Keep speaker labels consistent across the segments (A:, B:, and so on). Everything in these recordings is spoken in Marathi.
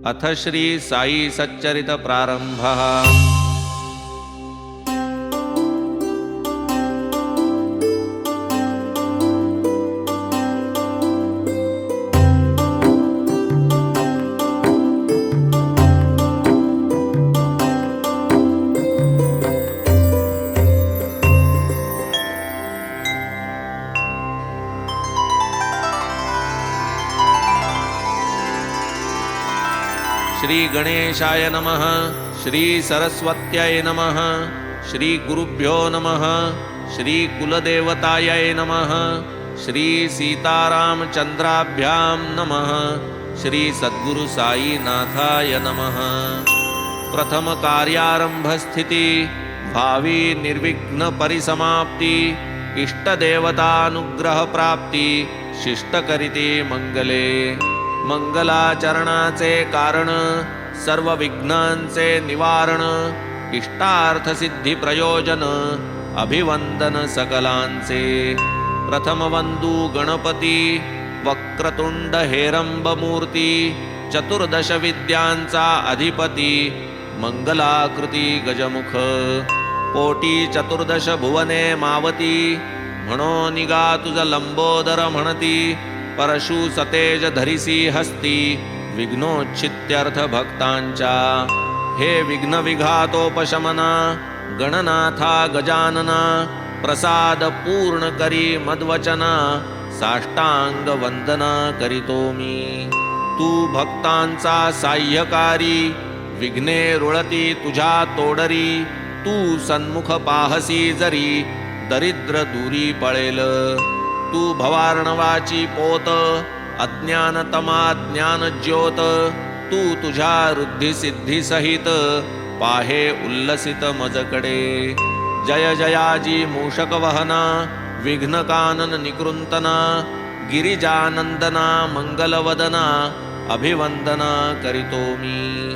A: अथ श्री साई सच्चरित प्रारंभः। श्री गणेशाय नमः। श्री सरस्वत्यै नमः। श्री गुरुभ्यो नमः। श्री कुलदेवतायै नमः। श्री सीतारामचंद्राभ्यां नमः। श्री सद्गुरु साईनाथाय नमः। प्रथम कार्यारंभ स्थिति, भावी निर्विघ्न परिसमाप्ति, इष्टदेवतानुग्रह प्राप्ति, शिष्टकरिते मंगले। मंगलाचरणाचे कारण, सर्व विघ्नांचे निवारण, इष्टार्थ सिद्धी प्रयोजन, अभिवंदन सकलांचे। प्रथम वंदू गणपती, वक्रतुंड हेरंब मूर्ती, चतुर्दश विद्यांचा अधिपती, मंगलाकृती गजमुख, पोटी चतुर्दश भुवने मावती, म्हणो निगा तुझ लंबोदर म्हणती, परशु सतेज धरिसी हस्ती, विघ्नोच्छित्यर्थ भक्तांच्या। हे विघ्न विघातोपशमना, गणनाथा गजानना, प्रसाद पूर्ण करी मद्वचना, साष्टांग वंदना करीतो मी। तू भक्तांचा साह्यकारी, विघ्ने रुळती तुझ्या तोडरी, तू सन्मुख पाहसी जरी, दरिद्र दूरी पळेल। तू भवार्णवाची पोत, अज्ञानतमा ज्ञान ज्योत, तू तुझ्या रुद्धी सिद्धी सहित, पाहे उल्लसित मजकडे। जय जयाजी मूषक वहना, विघ्न कानन निकृंतना, गिरिजानंदना मंगलवदना, अभिवंदना करीतो मी।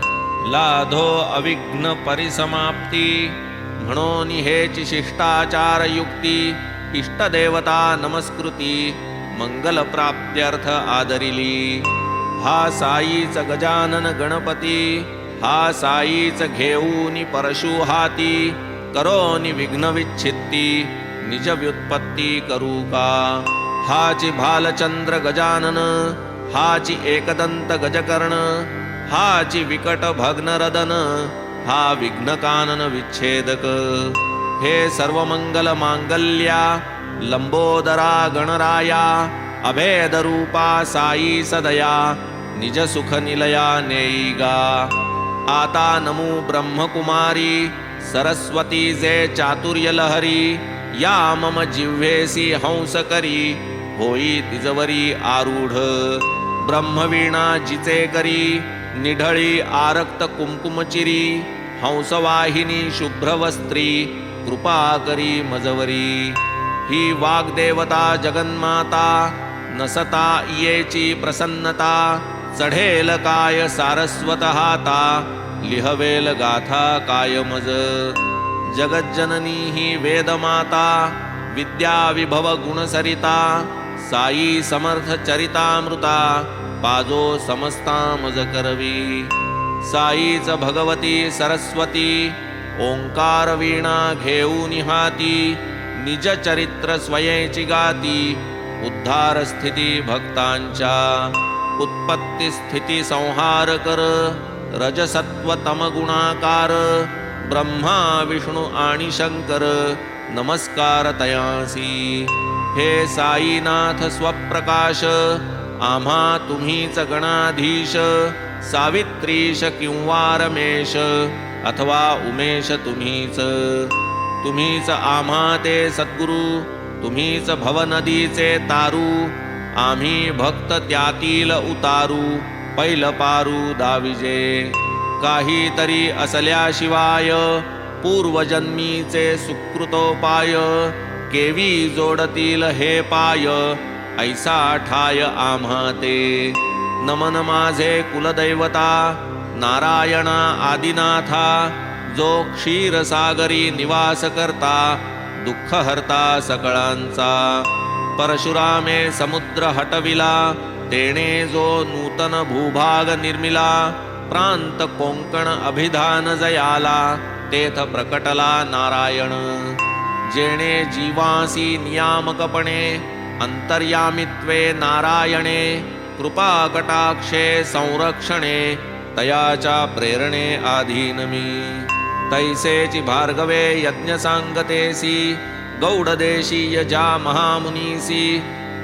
A: लाधो अविघ्न परिसमाप्ती, म्हणून हेची शिष्टाचार युक्ती, इष्टदेवता नमस्कृती, मंगल प्राप्त्यर्थ आदरिली। हा साईच गजानन गणपती, हा साईच घेऊनी परशु हाती, करोनी विघ्न विच्छित्ती, निज व्युत्पत्ती करू का। हाची भालचंद्र गजानन, हाची एकदंत गजकर्ण, हाची विकट भग्नरदन, हा विघ्नकानन विच्छेदक। हे सर्वमंगल मांगल्या, लंबोदरा गणराया, अभेद रूपा साई सदया, निज सुख निलया नेईगा। आता नमो ब्रह्मकुमारी, सरस्वती जे चातुर्य लहरी, या मम जिव्हेसी हंस करी, होई तिजवरी आरूढ। ब्रह्मवीणा जिचे करी, निढळी आरक्त कुंकुमचिरी, हंसवाहिनी शुभ्रवस्त्री, कृपा करी मजवरी। ही वाग्देवता जगन्माता, नसता येची प्रसन्नता, चढेल काय सारस्वत हाता, लिहवेल गाथा काय मज। जगज्जननी ही वेदमाता, विद्या विभव गुणसरिता, साई समर्थ चरितामृता, पाजो समस्ता मज करवी। साईच भगवती सरस्वती, ओंकार वीणा घेऊन हाती, निज चरित्र स्वयंची गाती, उद्धार स्थिती भक्तांच्या। उत्पत्ती स्थिती संहार कर, रजसत्व तम गुणाकार, ब्रह्मा विष्णू आणि शंकर, नमस्कार तयासी। हे साईनाथ स्वप्रकाश, आम्हा तुम्हीच गणाधीश, सावित्रीश किंवा रमेश, अथवा उमेश तुम्हीच। तुम्हीच आम्हा ते सद्गुरु, तुम्हीच भवनदीचे तारू, आम्ही भक्त त्यातील उतारू, पैल पारू दाविजे। काहीतरी असल्याशिवाय, पूर्वजन्मीचे सुकृतोपाय, केवी जोडतील हे पाय, ऐसा ठाय आम्हा ते। नमन माझे कुलदैवता, नारायणा आदिनाथा, जो क्षीरसागरी निवास करता, दुःख हरता सकळांचा। परशुरामे समुद्र हटविला, तेणे जो नूतन भूभाग निर्मिला, प्रांत कोंकण अभिधान जयाला तेथ प्रकटला नारायण. जेणे जीवासी नियामकपणे अंतर्यामित्वे नारायणे कृपा कटाक्षे संरक्षणे तयाच्या प्रेरणे आधीन मी. तैसेची भार्गवे यज्ञ सांगतेसी गौडदेशीय ज्या महामुनीसी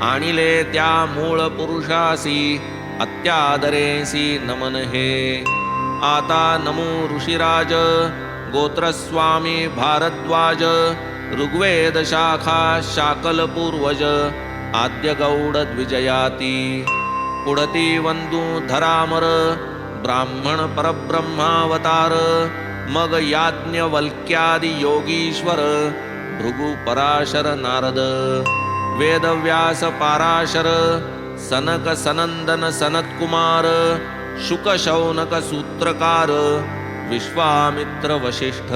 A: आणिले त्या मूळ पुरुषासी अत्यादरेसी नमन हे. आता नमो ऋषिराज गोत्रस्वामी भारद्वाज ऋग्वेद शाखा शाकल पूर्वज आद्य गौड द्विजयाती. पुढती वंदू धरामर ब्राह्मण परब्रह्मावतार मग याज्ञवल्क्यादि योगीश्वर भृगु पराशर नारद. वेदव्यास पाराशर सनक सनंदन सनत्कुमार शुक शौनक सूत्रकार विश्वामित्र वशिष्ठ.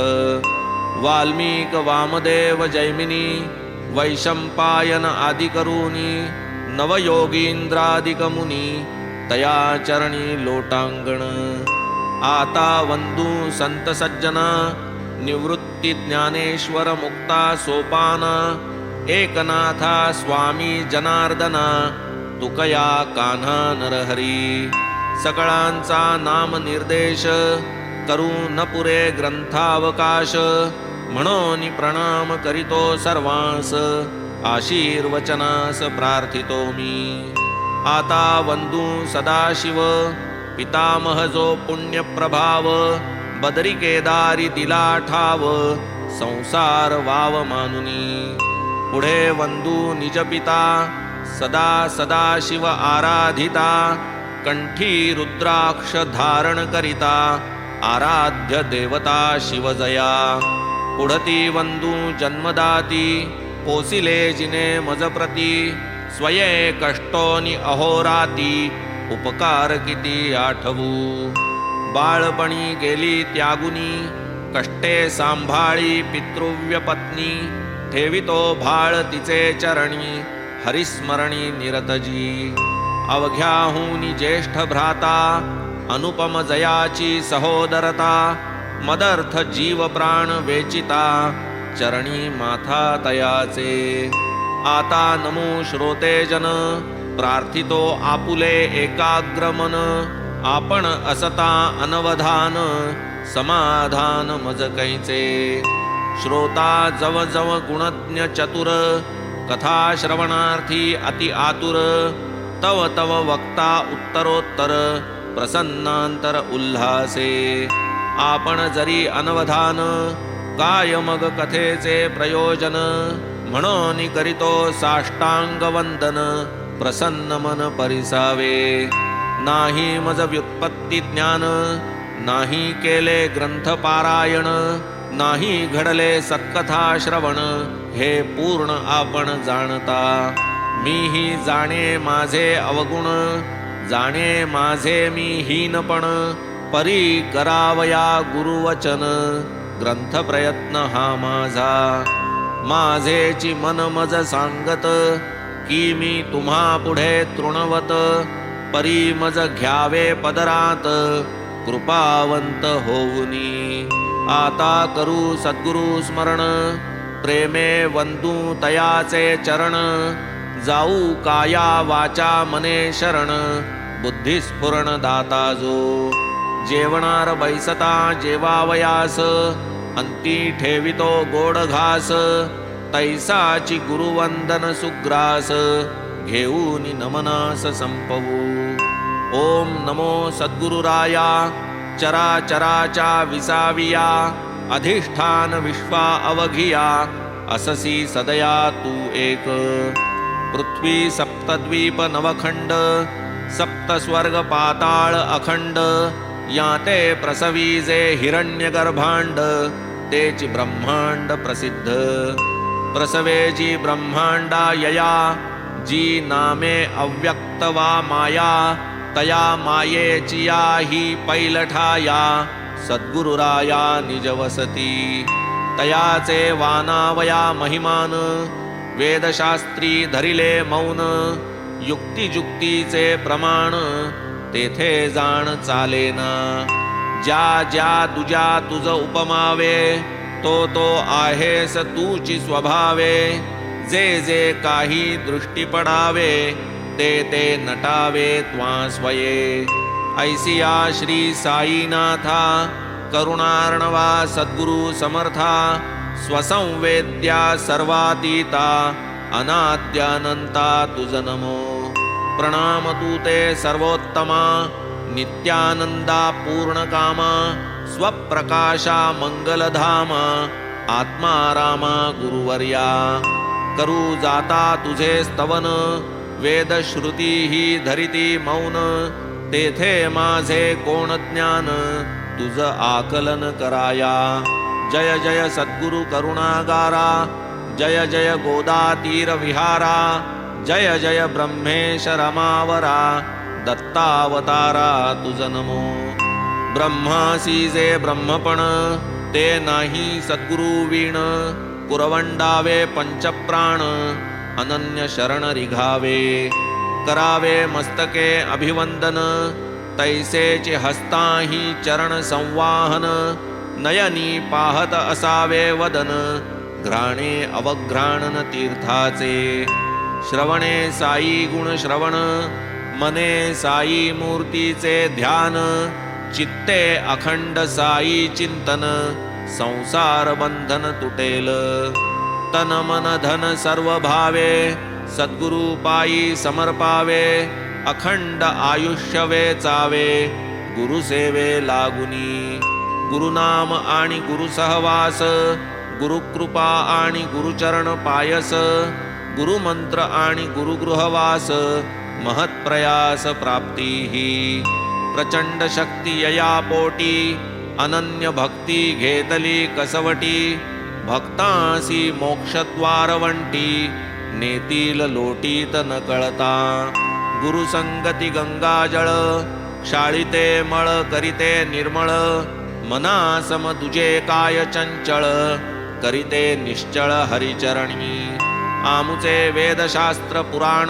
A: वाल्मीक वामदेव जैमिनी वैशंपायन आदिकरूनी नवयोगींद्रादिक मुनी तया चरणी लोटांगण. आता वंदू संत सज्जना निवृत्ती ज्ञानेश्वर मुक्ता सोपाना एकनाथा स्वामी जनार्दना तुकया कान्हा नरहरी. सकळांचा नाम निर्देश करू न पुरे ग्रंथावकाश म्हणून प्रणाम करीतो सर्वांस आशीर्वचनास प्रार्थितो मी. आता वंदू सदाशिव पितामह जो पुण्य प्रभाव बदरी केदारी दिला ठाव संसार वाव मानुनी. पुढे वंदू निज पिता सदा सदाशिव आराधिता कंठी रुद्राक्ष धारण करिता आराध्य देवता शिवजया. पुढती वंदू जन्मदाती पोसिले जिने मजप्रती स्वये कष्टोनी अहोराती उपकार किती आठवू. बाळपणी गेली त्यागुनी कष्टे सांभाळी पितृव्य पत्नी ठेवितो भाळ तिचे चरणी हरिस्मरणी निरतजी. अवघ्याहूनी ज्येष्ठ भ्राता अनुपम जयाची सहोदरता मदर्थ जीव प्राण वेचिता चरणी माथा तयाचे. आता नमो श्रोतेजन प्रार्थितो आपुले एकाग्रमन आपण असता अनवधान समाधान मज कैचे. श्रोता जव जव गुणज्ञ चतुर कथा श्रवणार्थी अति आतुर तव तव वक्ता उत्तरोत्तर प्रसन्नांतर उल्हासे. आपण जरी अनवधान काय मग कथेचे प्रयोजन म्हणून करीतो साष्टांग वंदन प्रसन्न मन परिसावे. नाही मज व्युत्पत्ती ज्ञान नाही केले ग्रंथ पारायण नाही घडले सत्कथा श्रवण हे पूर्ण आपण जाणता. मीही जाणे माझे अवगुण जाणे माझे मी हीनपण परी करावया गुरुवचन ग्रंथ प्रयत्न हा माझा. माझेची मन मज सांगत की मी तुम्हा पुढे तृणवत परी मज घ्यावे पदरात कृपावंत होऊनी. आता करू सद्गुरु स्मरण प्रेमे वंदू तयाचे चरण जाऊ काया वाचा मने शरण बुद्धिस्फुरण दाता जो. जेवणार बैसता जेवावयास अंती ठेवितो गोड घास तैसाची गुरुवंदन सुग्रास घेऊन नमनास संपवू. ओम नमो सद्गुरुराया चराचराचा विसाविया अधिष्ठान विश्वा अवघिया अससी सदया तू एक. पृथ्वी सप्तद्वीप नवखंड सप्त स्वर्ग पाताळ अखंड याते प्रसवीजे हिरण्यगर्भांड तेची ब्रह्मांड प्रसिद्ध. प्रसवेची ब्रह्मांडा यया जी नामे अव्यक्त वा माया तया मायेची या ही पैलठाया सद्गुरुराया निजवसती. तयाचे वानावया महिमान वेदशास्त्री धरिले मौन युक्तिजुक्तीचे प्रमाण तेथे जाण चालेना. ज्या ज्या तुझ्या तुझ उपमावे, तो तो आहेस तूची स्वभावे. जे जे काही दृष्टी पडावे, ते ते नटावे त्वा स्वये. ऐसिया श्री साईनाथा, करुणार्णवा सद्गुरु समर्था. स्वसंवेद्या सर्वातीता, अनाद्यानंता तुझ नमो. प्रणाम तू ते सर्वोत्तमा, नित्यानंदा पूर्णकामा. स्वप्रकाशा मंगलधामा, आत्मा रामा गुरुवर्या. करू जाता तुझे स्तवन, वेदश्रुती ही धरिती मौन. तेथे माझे कोण ज्ञान, तुझ आकलन कराया. जय जय सद्गुरु करुणागारा, जय जय गोदातीर विहारा. जय जय ब्रह्मेश रमावरा, दत्तावतारा तुझ नमो. ब्रह्मासी जे ब्रह्मपण, ते नाही सद्गुरु वीण. पुरवंडावे पंचप्राण, अनन्य शरण रिघावे. करावे मस्तके अभिवंदन, तैसेचे हस्ताही चरण संवाहन. नयनी पाहत असावे वदन, घ्राणे अवघ्राणन तीर्थाचे. श्रवणे साई गुण श्रवण, मने साई मूर्तीचे ध्यान. चित्ते अखंड साई चिंतन, संसार बंधन तुटेल. तन मन धन सर्व भावे, सद्गुरु पायी समर्पावे. अखंड आयुष्य वेचावे, गुरुसेवे लागुनी. गुरुनाम आणि गुरुसहवास, गुरुकृपा आणि गुरुचरण पायस. गुरुमंत्र आणि गुरुगृहवास, महत्प्रयास प्राप्तीही. प्रचंड शक्ती यया पोटी, अनन्य भक्ती घेतली कसवटी. भक्तांसी मोक्षद्वारवंटी, नेतील लोटीत न कळता. गुरुसंगती गंगाजळ, क्षाळिते मळ करिते निर्मळ. मनासम तुझे काय चंचळ, करिते निश्चळ हरिचरणी. आमुचे वेदशास्त्र पुराण,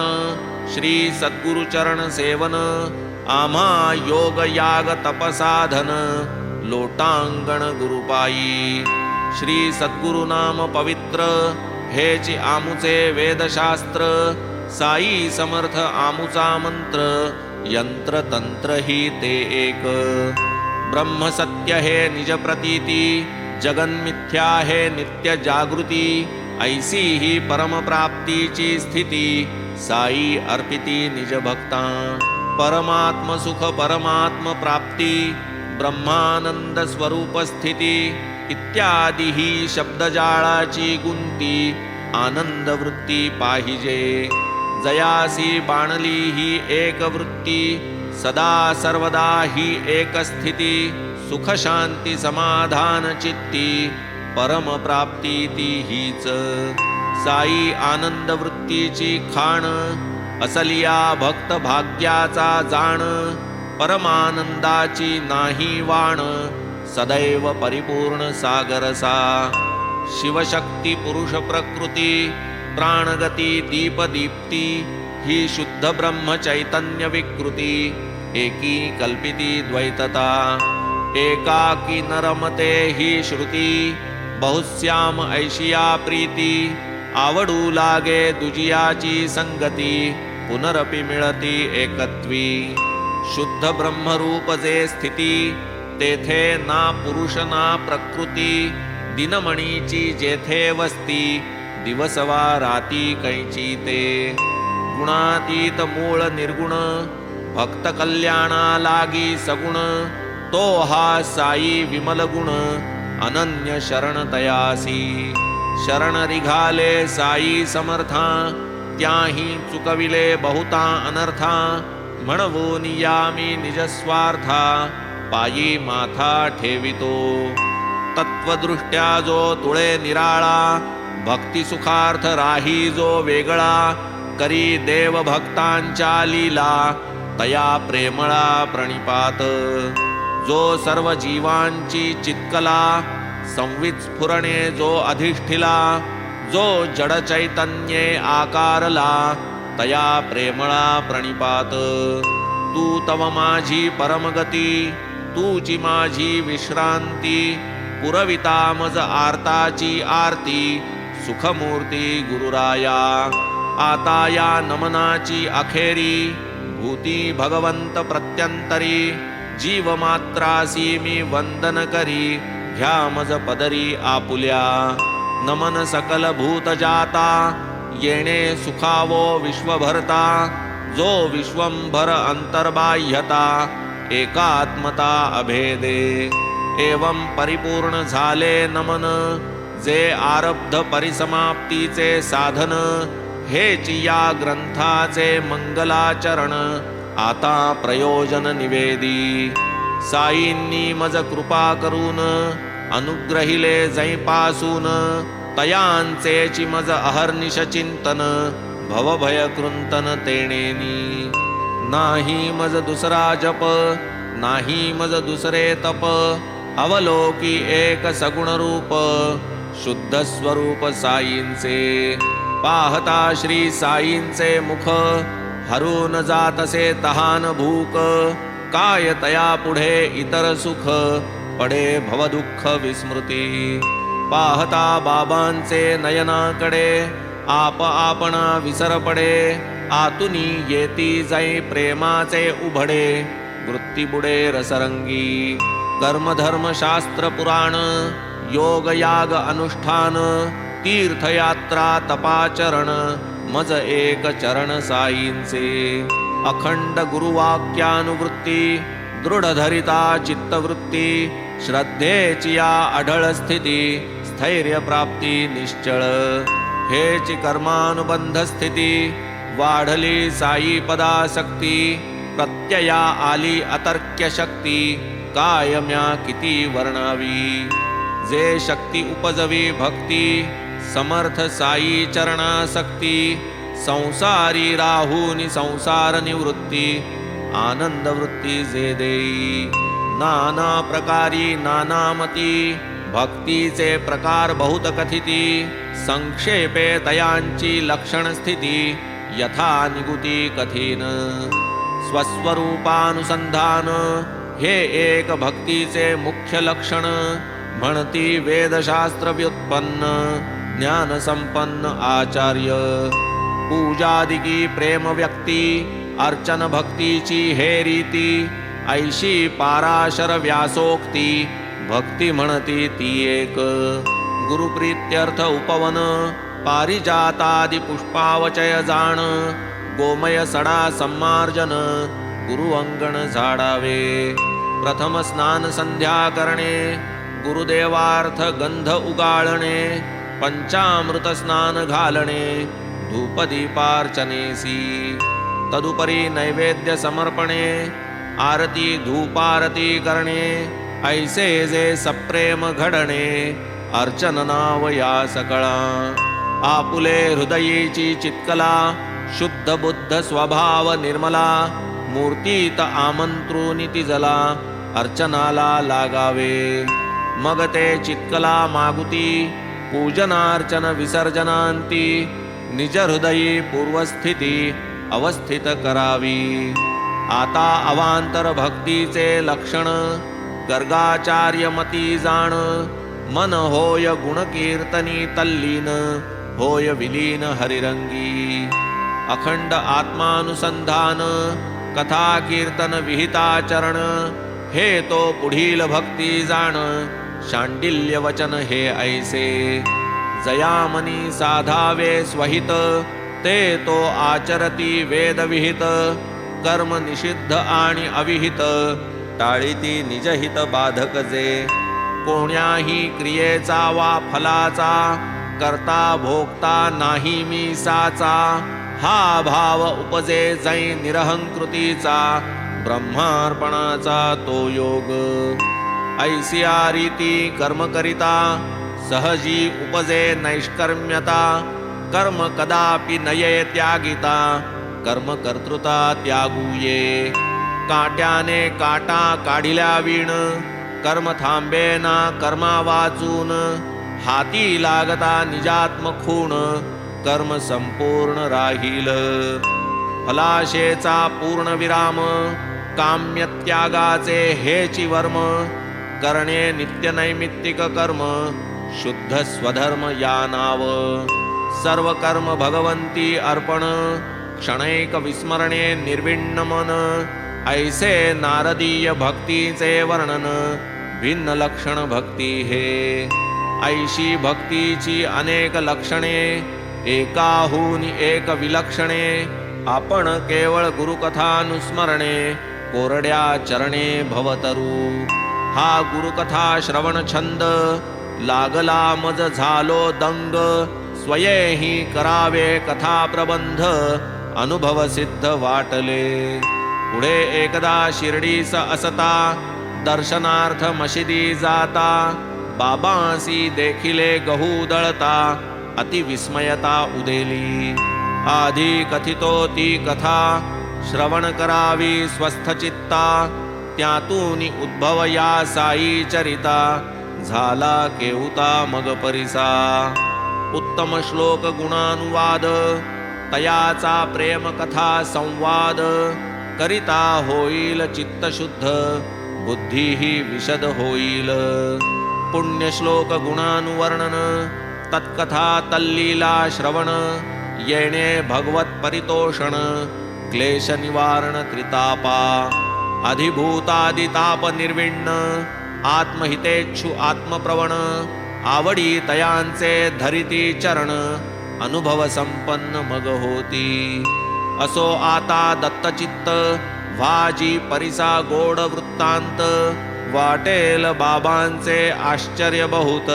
A: श्री सद्गुरुचरण सेवन. आम्हा योग याग तपसाधन, लोटांगण गुरुपायी. श्री सद्गुरु नाम पवित्र, हेची आमुचे वेदशास्त्र. साई समर्थ आमुचा मंत्र, यंत्र तंत्र ही ते एक. ब्रह्म सत्य हे निज प्रतीती, जगन्मिथ्या हे नित्य जागृती. ऐसी ही परमप्राप्तीची स्थिती, साई अर्पिती निज भक्ता. परमात्म सुख परमात्म प्राप्ती, ब्रह्मानंद स्वरूप स्थिती. इत्यादी ही शब्दजाळाची गुंती, आनंद वृत्ती पाहिजे. जयासी बाणली ही एक वृत्ती, सदा सर्वदा ही एक स्थिती. सुख शांती समाधान चित्ती, परम प्राप्ती ती हीच. साई आनंद वृत्तीची खाण, असलिया भक्त भाग्याचा जाण. परमानंदाची नाही वाण, सदैव परिपूर्ण सागरसा. शिवशक्ती पुरुष प्रकृती, प्राणगती दीपदीप्ती. ही शुद्ध ब्रह्म चैतन्य विकृती, एकी कल्पिती द्वैतता. एकाकी नरमते ही श्रुती, बहुश्याम ऐशिया प्रीती. आवडू लागे दुजियाची संगती, पुनरपि मिळती एकत्वी. शुद्ध ब्रह्मरूप जे स्थिती, तेथे ना पुरुष ना प्रकृती. दिनमणीची जेथे वस्ती, दिवसवा राती कैची ते. गुणातीत मूळ निर्गुण, भक्त कल्याणा लागी सगुण. तो हा साई विमल गुण, अनन्य शरण तयासी. शरण रिघाले साई समर्था, त्याही चुकविले बहुता अनर्था. म्हणवून यामी निजस्वार्था, पायी माथा ठेवितो. तत्वदृष्ट्या जो तुळे निराळा, भक्ती सुखार्थ राही जो वेगळा. करी देव भक्तांच्या लीला, तया प्रेमळा प्रणिपात. जो सर्व जीवांची चित्कला, संवित जो अधिष्ठिला. जो जड चैतन्ये आकारला, तया प्रेमळा प्रणिपात. तू तव माझी परमगती, तूची माझी विश्रांती, पुरविता मज आर्ताची आरती, सुखमूर्ती गुरुराया. आता या नमनाची अखेरी, भूती भगवंत प्रत्यंतरी, जीव मात्रासी मी वंदन करी, घ्या मज पदरी आपुल्या. नमन सकल भूत जाता, येणे सुखावो विश्वभरता, जो विश्वंभर अंतर्बाह्यता, एकात्मता अभेदे. एवं परिपूर्ण झाले नमन, जे आरब्ध परिसमाप्तीचे साधन, हेच या ग्रंथाचे मंगलाचरण, आता प्रयोजन निवेदी. साईंनी मज कृपा करून, अनुग्रहिले जैपासून, तयांचेची मज अहर्निश चिंतन, भवभय कृंतन तेणेनी. नाही मज दुसरा जप, नाही मज दुसरे तप, अवलोकी एक सगुण रूप, शुद्ध स्वरूप साईंचे. पाहता श्री साईंचे मुख, हरून जातसे तहान भूक, काय तया पुढे इतर सुख, पडे भवदुःख विस्मृती. पाहता बाबांचे नयनाकडे, आप आपणा विसर पडे, आतुनी येती जाई प्रेमाचे उभडे, वृत्ती बुडे रसरंगी. कर्मधर्म शास्त्र पुराण, योग याग अनुष्ठान, तीर्थयात्रा तपाचरण, मज एक चरण साईंचे. अखंड गुरुवाक्यानुवृत्ती, दृढ धरिता चित्तवृत्ती, श्रद्धेची या अढळ स्थिती, स्थैर्य प्राप्ती निश्चळ. हेची कर्मानुबंध स्थिती, वाढली साई पदासक्ती, प्रत्यया आली अतर्क्य शक्ती, कायम्या किती वर्णावी. जे शक्ती उपजवी भक्ती, समर्थ साई चरणासक्ती, संसारी राहुनी संसार निवृत्ती, आनंद वृत्ती जे देई. नाना प्रकारी नानामती, भक्तीचे प्रकार बहुत कथिती, संक्षेपे तयांची लक्षण स्थिती, यथा निगुती कठीण. स्वस्वरूपानुसंधान, हे एक भक्तीचे मुख्य लक्षण, म्हणती वेदशास्त्र व्युत्पन्न, ज्ञान संपन्न आचार्य. पूजादिकी प्रेम व्यक्ती, अर्चन भक्तीची हे रीती, ऐशी पाराशर व्यासोक्ती, भक्ती म्हणती ती एक. गुरुप्रीत्यर्थ उपवन, पारिजातादि पुष्पावचय जाण, गोमय सडा सम्मार्जन, गुरु अंगण झाडावे. प्रथम स्नान संध्या करणे, गुरुदेवार्थ गंध उगाळणे, पंचामृत स्नान घालणे, धूपदीपार्चनेसी. तदुपरी नैवेद्य समर्पणे, आरती धूपारती करणे, ऐसे जे सप्रेम घडणे, अर्चन नाव या सकळा. आपुले हृदयीची चित्कला, शुद्ध बुद्ध स्वभाव निर्मला, मूर्तीत आमंत्रुनिती जला, अर्चनाला लागावे. मग ते चित्कला मागुती, पूजनार्चन विसर्जनांती, निज हृदयी पूर्वस्थिती अवस्थित करावी. आता अवांतर भक्तीचे लक्षण, गर्गाचार्य मती जाण, मन होय गुणकीर्तनी तल्लीन, होय विलीन हरिरंगी. अखंड आत्मानुसंधान, कथा कीर्तन विहिताचरण, हे तो पुढील भक्ती जाण, शांडिल्य वचन हे ऐसे. जयामनी साधावे स्वहित, ते तो आचरती वेदविहित, कर्म निषिद्ध आणि अविहित, टाळीती निजहित बाधक जे. कोण्याही क्रियेचा वा फलाचा, करता भोगता नाही मी साचा, हा भाव उपजे जै निरहंकृतीचा, ब्रह्मार्पणाचा तो योग. ऐसिया रीती कर्म करिता, सहजी उपजे नैष्कर्म्यता, कर्म कदापि नये त्यागिता, कर्म कर्तृता त्यागूये. काट्याने काटा काढिल्या विण, कर्म थांबे ना कर्मा वाचून, हाती लागता निजात्म खूण, कर्म संपूर्ण राहील. फलाशेचा पूर्ण विराम, काम्यत्यागाचे हेची वर्म, करणे नित्यनैमित्तिक कर्म, शुद्ध स्वधर्म या नाव, सर्व कर्म भगवंती अर्पण, क्षणैक विस्मरणे निर्विण्ण मन, ऐसे नारदीय भक्तीचे वर्णन, भिन्न लक्षण भक्ती हे, ऐशी भक्तीची अनेक लक्षणे, एकाहून एक विलक्षणे, आपण केवळ गुरुकथानुस्मरणे, कोरड्या चरणे भवतरू, हा गुरुकथा श्रवण छंद, लागला मज झालो दंग, स्वयेही करावे कथा प्रबंध, अनुभव सिद्ध वाटले, पुढे एकदा शिर्डीस असता, दर्शनार्थ मशिदी जाता, बाबांसी देखिले गहू दळता, अतिविस्मयता उदेली, आधी कथितो ती कथा, श्रवण करावी स्वस्थ चित्ता, त्यातून उद्भव या साई चरिता, झाला केवता मग परिसा, उत्तम श्लोक गुणानुवाद, तयाचा प्रेम कथा संवाद, करिता होईल चित्त शुद्ध, बुद्धीही विशद होईल, पुण्य श्लोक गुणानुवर्णन, तत्कथा तल्लीला श्रवण, येणे भगवत परितोषण, क्लेश निवारण त्रितापा, अधिभूतादिताप निर्विण्ण, आत्महितेच्छु आत्मप्रवण, आवडी तयांचे धरिती चरण, अनुभव संपन्न मग होती, असो आता दत्तचित्त, वाजी परिसा गोड वृत्तांत, वाटेल बाबांचे आश्चर्य बहुत,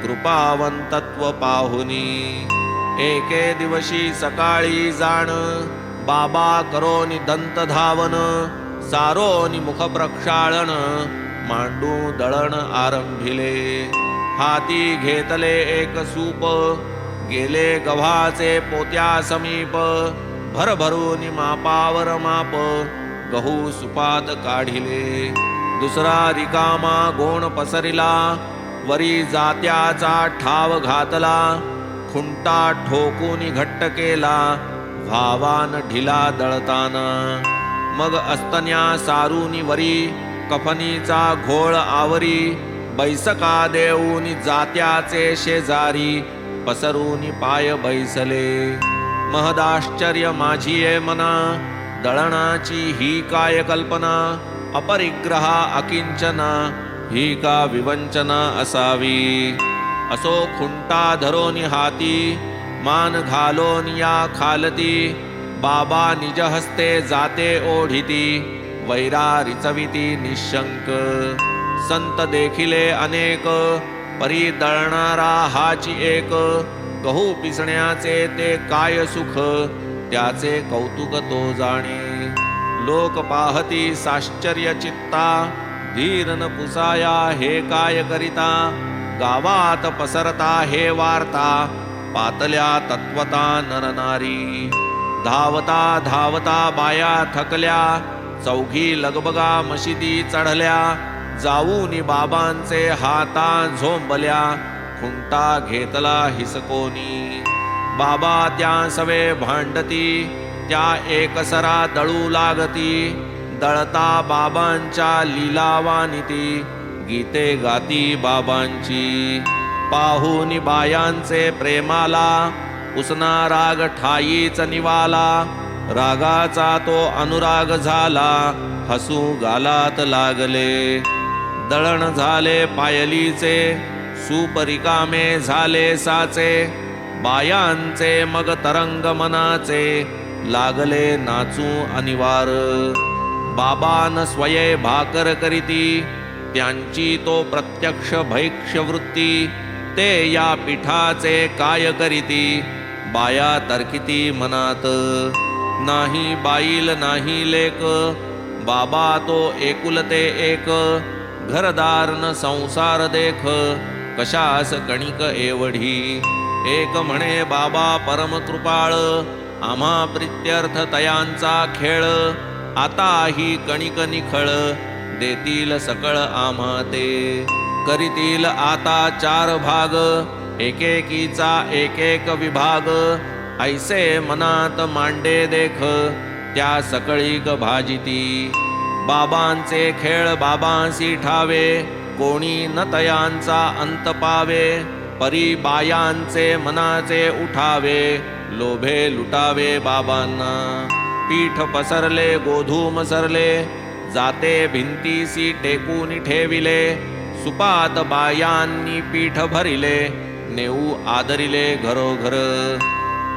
A: कृपावंतत्व पाहुनी, एके दिवशी सकाळी जाण, बाबा करोनी दंत धावन, सारोनी मुख प्रक्षाळन, मांडू दळण आरंभिले, हाती घेतले एक सूप, गेले गव्हाचे पोत्या समीप, भरभरून मापावर माप, गहू सुपात काढिले, दुसरा रिकामा गोण पसरिला, वरी जात्याचा ठाव घातला, खुंटा ठोकून घट्ट केला, भावान ढिला दळताना, मग अस्तन्या सारूनी वरी, कफनीचा घोळ आवरी, बैसका देऊनी जात्याचे शेजारी, पसरूनी पाय बैसले, महदाश्चर्य माझी मना, दळणाची ही काय कल्पना, अपरिग्रहा अकिंचना, ही का विवंचना असावी, असो खुंटा धरोनी हाती, मान घालोन या खालती, बाबा निज हस्ते जाते ओढिती, वैरा रिचविती निशंक, संत देखिले अनेक, परी दळणारा हाची एक, गहू पिसण्याचे ते काय सुख, त्याचे कौतुक तो जाणे, लोक पाहती साश्चर्य चित्ता, धीर न पुसाया हे काय करिता, गावात पसरता हे वार्ता, पातल्या तत्वता नरनारी, धावता धावता बाया थकल्या, चौघी लगबगा मशिदी चढल्या, जाऊनी बाबांचे हाता झोंबल्या, खुंटा घेतला हिसकोनी, बाबा त्या सवे भांडती, त्या एकसरा दळू लागती, दळता बाबांच्या लीलावानिती, गीते गाती बाबांची, पाहुनी बायांचे प्रेमाला, उसना राग ठाईच निवाला, रागाचा तो अनुराग झाला, हसू गालात लागले, दळण झाले पायलीचे, सूप रिकामे झाले साचे, बायांचे मग तरंग मनाचे, लागले नाचू अनिवार, बाबान स्वये भाकर करीती, त्यांची तो प्रत्यक्ष भैक्ष वृत्ती, ते या पिठाचे काय करीती, बाया तर्किती मनात, नाही बाईल नाही लेक, बाबा तो एकुलते एक, घरदार न संसार देख, कशास कणिक एवढी, एक म्हणे बाबा परम कृपाळ, आम्हा प्रित्यर्थ तयांचा खेळ, आता ही कणिक निखळ, देतील सकळ आम्हा ते, करीतील आता 4 भाग, एकेकीचा एक एक विभाग, ऐसे मनात मांडे देख त्या सकळीक भाजिती. बाबांचे खेळ बाबांसी ठावे कोणी न तयांचा अंत पावे. परी बायांचे मनाचे उठावे लोभे लुटावे बाबांना. पीठ पसरले गोधूम सरले जाते भिंतीसी टेकून ठेविले. सुपात बायांनी पीठ भरिले नेऊ आदरिले घरोघर.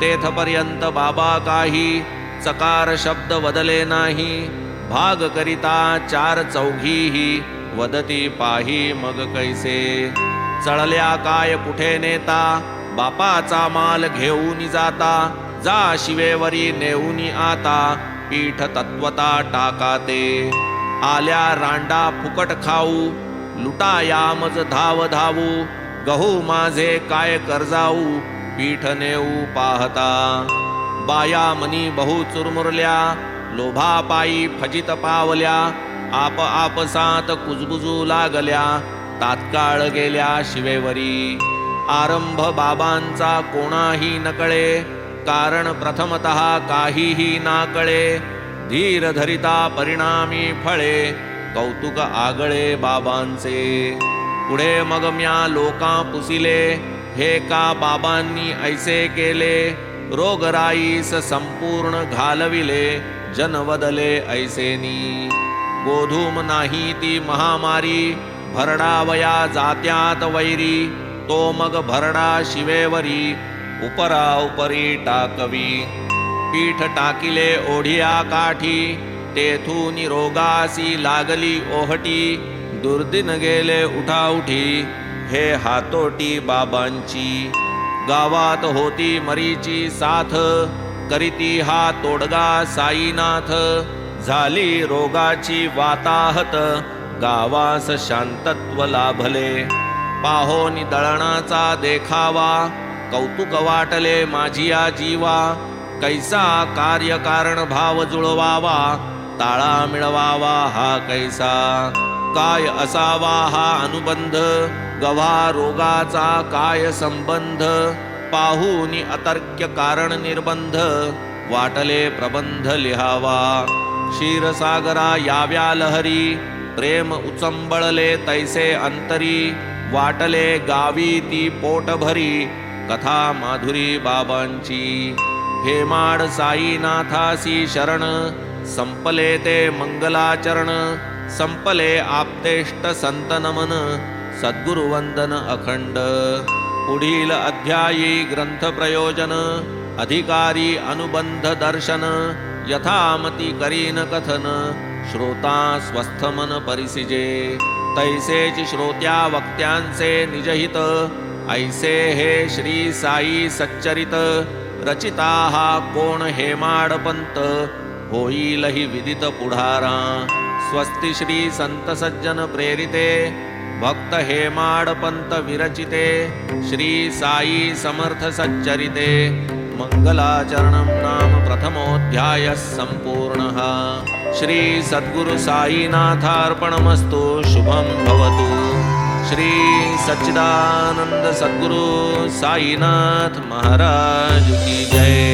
A: तेथपर्यंत बाबा काही चकार शब्द वदले नाही. भाग करिता चार चौघीही वदती पाही मग कैसे. चळल्या काय कुठे नेता बापाचा माल घेऊन जाता. जा शिवेवरी नेऊनी आता पीठ तत्वता टाकाते. आल्या रांडा फुकट खाऊ लुटाया मज धाव धावू. गहू माझे काय कर्जाऊ पीठ नेऊ पाहता. बाया मनी बहु चुरमुरल्या लोभापायी फजित पावल्या. आप आपसात कुजबुजू लागल्या तात्काळ गेल्या शिवेवरी. आरंभ बाबांचा कोणाही नकळे कारण प्रथमतः काहीही नाकळे. धीर धरिता परिणामी फळे कौतुक आगळे बाबांचे. पुढे मग म्या लोकां पुसिले हे का बाबांनी ऐसे केले. रोगराईस संपूर्ण घालविले जन वदले ऐसेनी. गोधूम नाही ती महामारी भरडावया जात्यात वैरी. तो मग भरडा शिवेवरी उपरा उपरी टाकवी. पीठ टाकिले ओढिया काठी तेथून रोगासी लागली ओहटी. दुर्दिन गेले उठाउठी हे हातोटी बाबांची. गावात होती मरीची साथ करीती हा तोडगा साईनाथ. झाली रोगाची वाताहत गावास शांतत्व लाभले. पाहोनी दळणाचा देखावा कौतुक वाटले माझिया जीवा. कैसा कार्यकारण भाव जुळवावा ताळा मिळवावा हा कैसा. काय असावा हा अनुबंध गव्हा रोगाचा काय संबंध. पाहूनी अतर्क्य कारण निर्बंध वाटले प्रबंध लिहावा. क्षीरसागरा याव्या लहरी प्रेम उचंबळले तैसे अंतरी. वाटले गावी ती पोट भरी कथा माधुरी बाबांची. हेमाड साईनाथासी शरण संपले ते मंगलाचरण. संपले आपतेष्ट संत नमन सद्गुरुवंदन अखंड. पुढील अध्यायी ग्रंथ प्रयोजन अधिकारी अनुबंध दर्शन. यथामती करीन कथन श्रोता स्वस्थ मन परिसिजे. तैसेच श्रोत्या वक्त्यांचे निजहित ऐसे हे श्री साई सच्चरित. रचिता हा कोण हेमाडपंत होईल ही विदित पुढारा. स्वस्ति श्री संत सज्जन प्रेरिते भक्त हेमाडपंत विरचिते. श्री साई समर्थ सच्चरिते मंगलाचरणं नाम प्रथमोऽध्यायः सम्पूर्णः. श्री सद्गुरु साईनाथार्पणमस्तु. शुभं भवतु. श्री सच्चिदानंद सद्गुरु साईनाथ महाराज की जय.